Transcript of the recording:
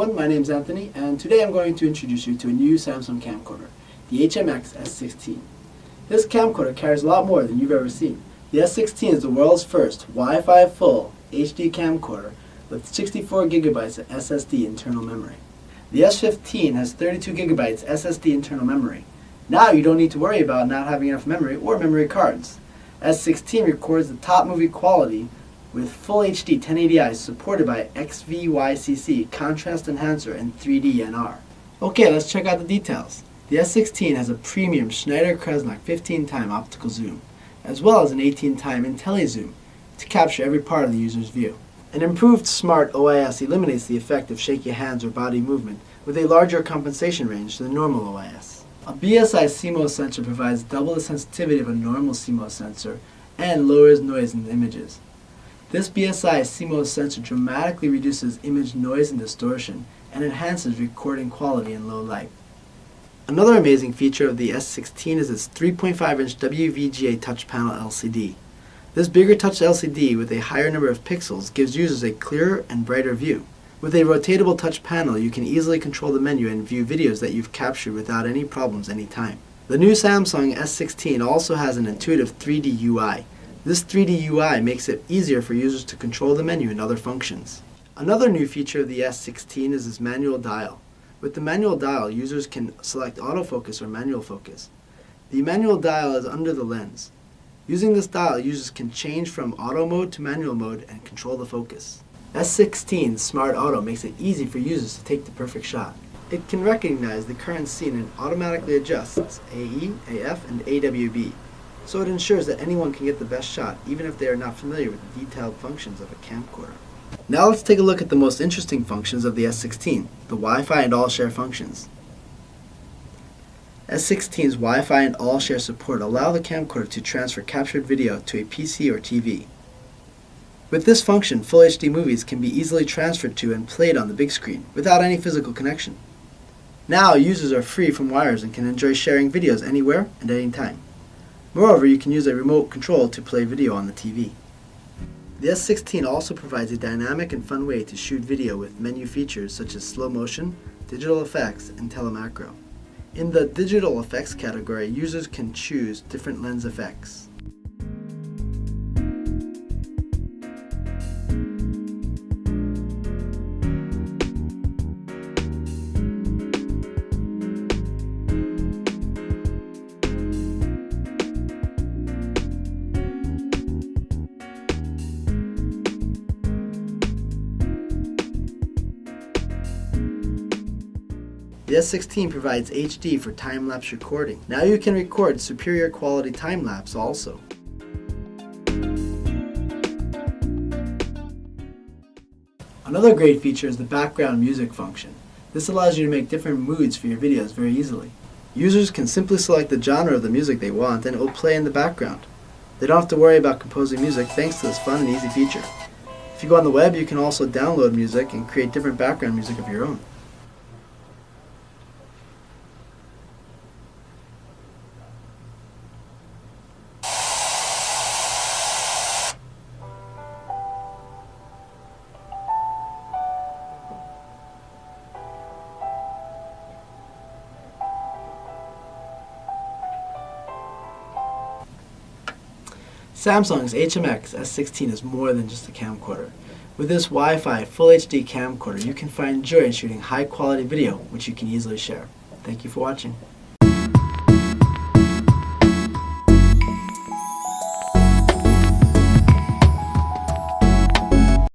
everyone, my name is Anthony, and today I'm going to introduce you to a new Samsung camcorder, the HMX-S16. This camcorder carries a lot more than you've ever seen. The S16 is the world's first Wi-Fi full HD camcorder with 64 gigabytes of SSD internal memory. The S15 has 32 gigabytes SSD internal memory. Now you don't need to worry about not having enough memory or memory cards. S16 records the top movie quality with full HD 1080i supported by XVYCC, contrast enhancer, and 3D NR. Okay, let's check out the details. The S16 has a premium Schneider-Krasnock 15-time optical zoom, as well as an 18-time Intelli zoom to capture every part of the user's view. An improved Smart OIS eliminates the effect of shaky hands or body movement with a larger compensation range than normal OIS. A BSI CMOS sensor provides double the sensitivity of a normal CMOS sensor and lowers noise in the images. This BSI CMOS sensor dramatically reduces image noise and distortion and enhances recording quality in low light. Another amazing feature of the S16 is its 3.5-inch WVGA touch panel LCD. This bigger touch LCD with a higher number of pixels gives users a clearer and brighter view. With a rotatable touch panel, you can easily control the menu and view videos that you've captured without any problems anytime. The new Samsung S16 also has an intuitive 3D UI. This 3D UI makes it easier for users to control the menu and other functions. Another new feature of the S16 is its manual dial. With the manual dial, users can select autofocus or manual focus. The manual dial is under the lens. Using this dial, users can change from auto mode to manual mode and control the focus. S16's Smart Auto makes it easy for users to take the perfect shot. It can recognize the current scene and automatically adjusts AE, AF, and AWB. So it ensures that anyone can get the best shot, even if they are not familiar with the detailed functions of a camcorder. Now let's take a look at the most interesting functions of the S16, the Wi-Fi and AllShare functions. S16's Wi-Fi and AllShare support allow the camcorder to transfer captured video to a PC or TV. With this function, Full HD movies can be easily transferred to and played on the big screen without any physical connection. Now users are free from wires and can enjoy sharing videos anywhere and anytime. Moreover, you can use a remote control to play video on the TV. The S16 also provides a dynamic and fun way to shoot video with menu features such as slow motion, digital effects, and telemacro. In the digital effects category, users can choose different lens effects. The S16 provides HD for time-lapse recording. Now you can record superior quality time-lapse also. Another great feature is the background music function. This allows you to make different moods for your videos very easily. Users can simply select the genre of the music they want and it will play in the background. They don't have to worry about composing music thanks to this fun and easy feature. If you go on the web, you can also download music and create different background music of your own. Samsung's HMX-S16 is more than just a camcorder. With this Wi-Fi Full HD camcorder, you can find joy in shooting high-quality video, which you can easily share. Thank you for watching.